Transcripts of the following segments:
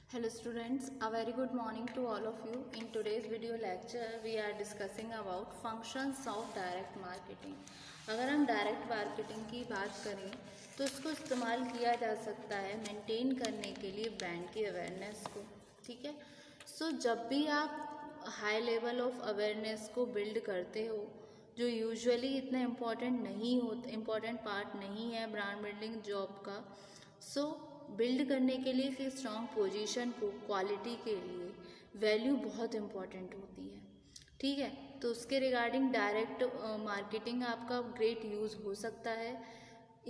Hello students, a very good morning to all of you. In today's video lecture, we are discussing about functions of direct marketing. अगर हम direct marketing की बात करें तो इसको इस्तेमाल किया जा सकता है मेंटेन करने के लिए ब्रांड की अवेयरनेस को। ठीक है, सो जब भी आप हाई लेवल ऑफ अवेयरनेस को बिल्ड करते हो जो यूजुअली इतना इम्पॉर्टेंट पार्ट नहीं है ब्रांड बिल्डिंग जॉब का, सो बिल्ड करने के लिए फिर स्ट्रॉन्ग पोजीशन को क्वालिटी के लिए वैल्यू बहुत इम्पॉर्टेंट होती है। ठीक है, तो उसके रिगार्डिंग डायरेक्ट मार्केटिंग आपका ग्रेट यूज़ हो सकता है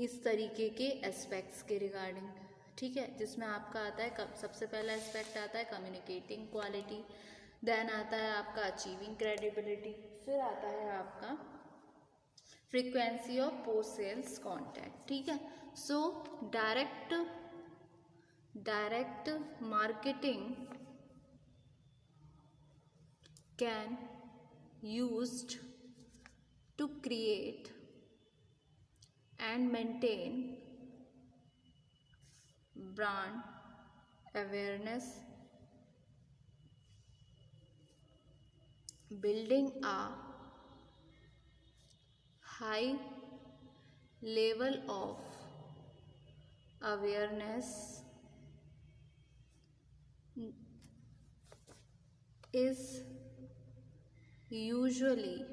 इस तरीके के एस्पेक्ट्स के रिगार्डिंग। ठीक है, जिसमें आपका आता है सबसे पहला एस्पेक्ट आता है कम्युनिकेटिंग क्वालिटी, देन आता है आपका अचीविंग क्रेडिबिलिटी, फिर आता है आपका frequency of post sales contact. ठीक है, so direct marketing can used to create and maintain brand awareness, building a high level of awareness is usually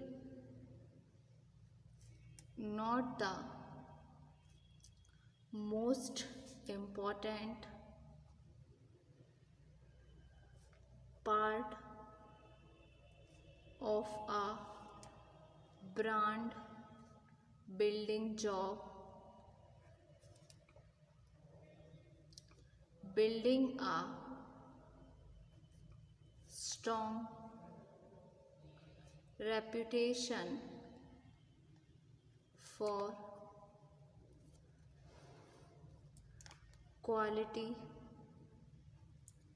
not the most important part of a brand building job. Building a strong reputation for quality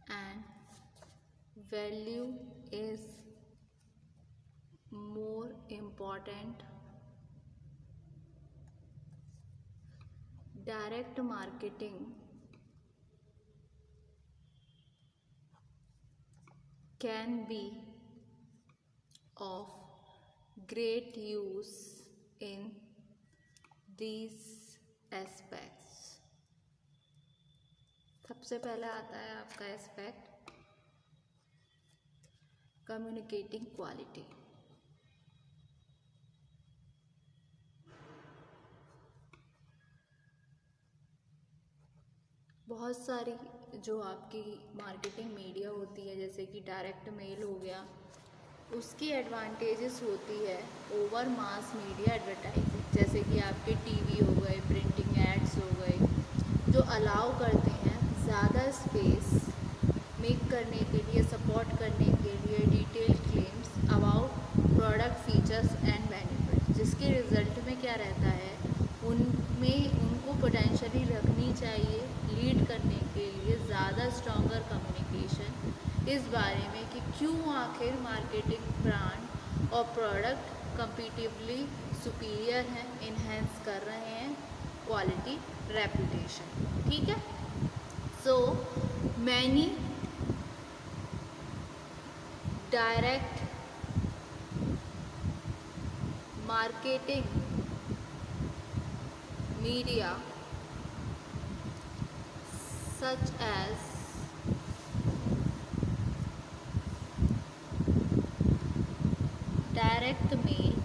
and value is more important. Direct marketing can be of great use in these aspects. सबसे पहला आता है आपका aspect communicating quality. बहुत सारी जो आपकी marketing media होती है जैसे कि डायरेक्ट मेल हो गया, उसकी एडवांटेजेस होती है ओवर मास मीडिया एडवर्टाइजिंग, जैसे कि आपके टीवी हो गए, प्रिंटिंग एड्स हो गए, जो अलाउ करते हैं ज़्यादा स्पेस मेक करने के लिए, सपोर्ट करने के लिए detail claims about product features and benefit, जिसके रिजल्ट में क्या रहता है उनमें उनको पोटेंशियली रखनी चाहिए लीड करने के लिए ज़्यादा स्ट्रॉन्गर कम्युनिकेशन इस बारे में कि क्यों आखिर मार्केटिंग ब्रांड और प्रोडक्ट कंपीटिवली सुपीरियर हैं, इन्हेंस कर रहे हैं क्वालिटी रेपुटेशन। ठीक है, so many direct marketing media such as direct mail,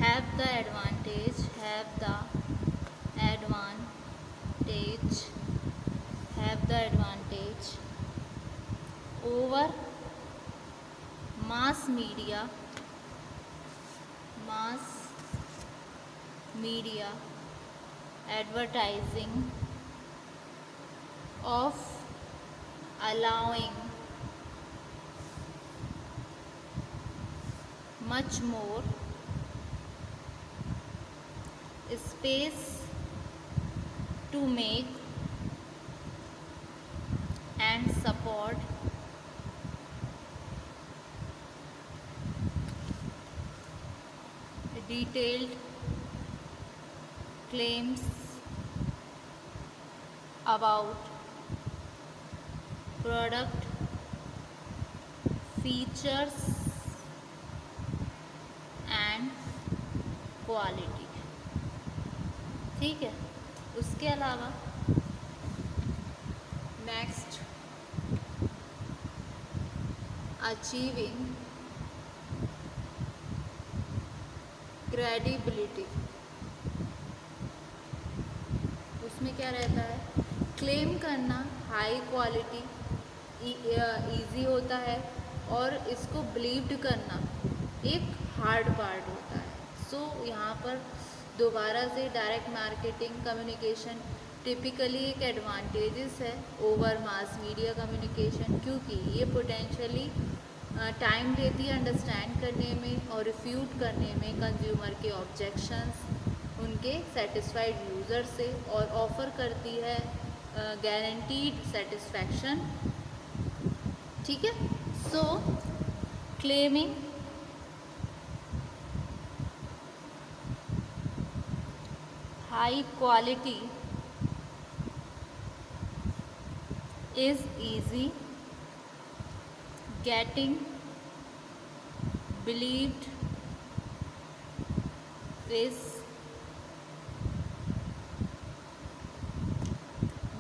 have the advantage over mass media advertising of allowing much more space to make and support detailed claims about product features and quality. ठीक है, उसके अलावा next achieving credibility. उसमें क्या रहता है, claim करना high quality easy होता है और इसको बिलीव्ड करना एक हार्ड पार्ट होता है। सो यहाँ पर दोबारा से डायरेक्ट मार्केटिंग कम्युनिकेशन टिपिकली एक एडवांटेजेस है ओवर मास मीडिया कम्युनिकेशन, क्योंकि ये पोटेंशियली टाइम लेती है अंडरस्टैंड करने में और रिफ्यूट करने में कंज्यूमर के ऑब्जेक्शंस उनके सेटिस्फाइड यूज़र से, और ऑफ़र करती है गारंटीड सेटिस्फैक्शन। ठीक है, so claiming high quality is easy, getting believed is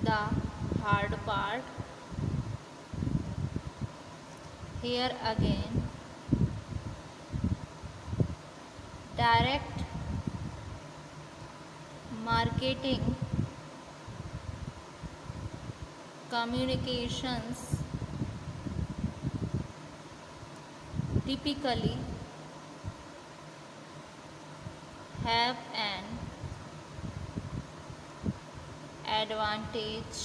the hard part. Here again, direct marketing communications typically have an advantage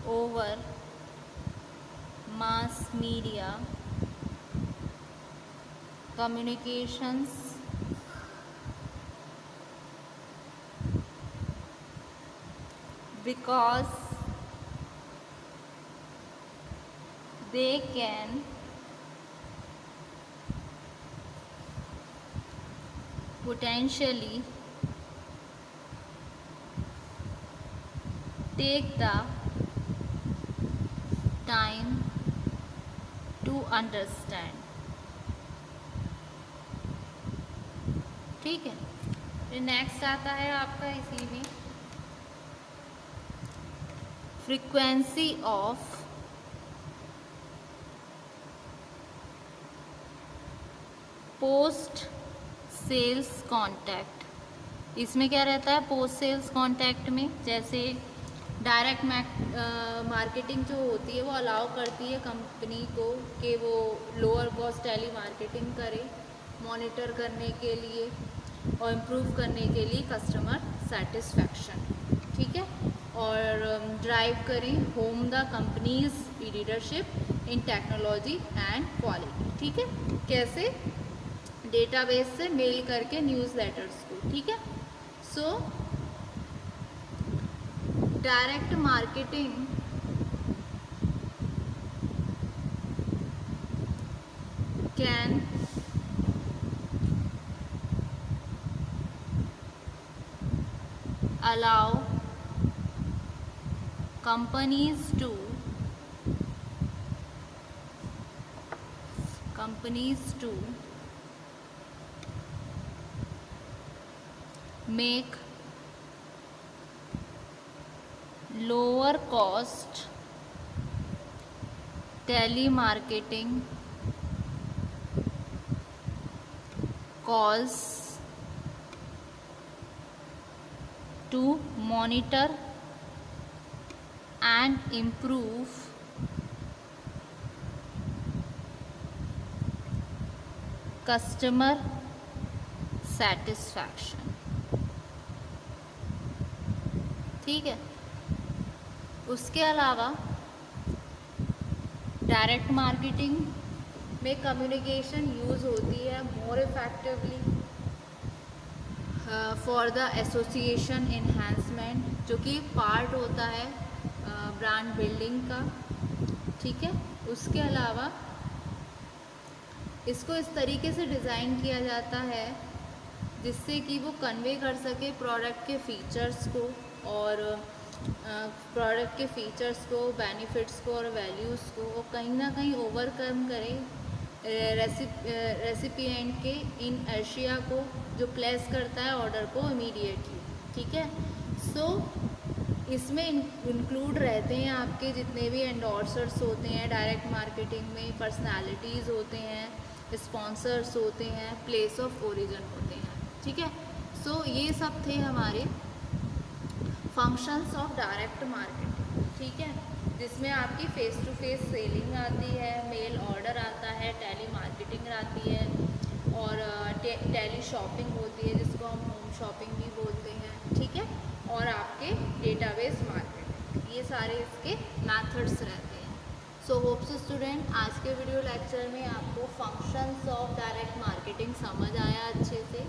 over mass media communications because they can potentially take the time to understand। ठीक है, फिर next आता है आपका इसी में frequency of post sales contact. इसमें क्या रहता है, पोस्ट सेल्स कांटेक्ट में जैसे डायरेक्ट मार्केटिंग जो होती है वो अलाउ करती है कंपनी को कि वो लोअर कॉस्ट टेली मार्केटिंग करे मॉनिटर करने के लिए और इम्प्रूव करने के लिए कस्टमर सेटिस्फैक्शन। ठीक है, और ड्राइव करें home the companies leadership in technology and quality. ठीक है, कैसे, डेटाबेस से मेल करके न्यूज़लेटर्स को। ठीक है, so direct marketing can allow companies to make lower cost telemarketing calls to monitor and improve customer satisfaction। ठीक है, उसके अलावा डायरेक्ट मार्केटिंग में कम्युनिकेशन यूज़ होती है more effectively for the association enhancement, जो कि पार्ट होता है ब्रांड बिल्डिंग का। ठीक है, उसके अलावा इसको इस तरीके से डिज़ाइन किया जाता है जिससे कि वो कन्वे कर सके प्रोडक्ट के फीचर्स को और प्रोडक्ट के फीचर्स को, बेनिफिट्स को और वैल्यूज़ को वो कहीं ना कहीं ओवरकम करे रेसिपिएंट के इनर्शिया को जो प्लेस करता है ऑर्डर को इमीडिएटली। ठीक है, सो इसमें इंक्लूड रहते हैं आपके जितने भी एंडोर्सर्स होते हैं डायरेक्ट मार्केटिंग में, पर्सनालिटीज़ होते हैं, स्पॉन्सर्स होते हैं, प्लेस ऑफ ओरिजिन होते हैं। ठीक है, सो ये सब थे हमारे फंक्शंस ऑफ डायरेक्ट मार्केटिंग। ठीक है, जिसमें आपकी फेस टू फेस सेलिंग आती है, मेल ऑर्डर आता है, टेली मार्केटिंग आती है और टेली शॉपिंग होती है जिसको हम होम शॉपिंग भी बोलते हैं। ठीक है, और आपके डेटाबेस मार्केटिंग, ये सारे इसके मेथड्स रहते हैं। सो होप्स स्टूडेंट आज के वीडियो लेक्चर में आपको फंक्शंस ऑफ डायरेक्ट मार्केटिंग समझ आया अच्छे से।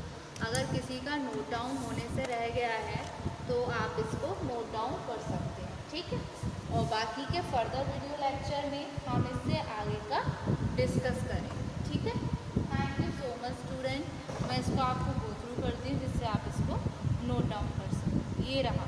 अगर किसी का नोट डाउन होने से रह गया है तो आप इसको नोट डाउन कर सकते हैं। ठीक है, और बाकी के फर्दर वीडियो लेक्चर में हम इससे आगे का डिस्कस करेंगे। ठीक है, thank you so much student. मैं इसको आपको गो थ्रू करती हूँ जिससे आप इसको नोट डाउन कर सकें। ये रहा।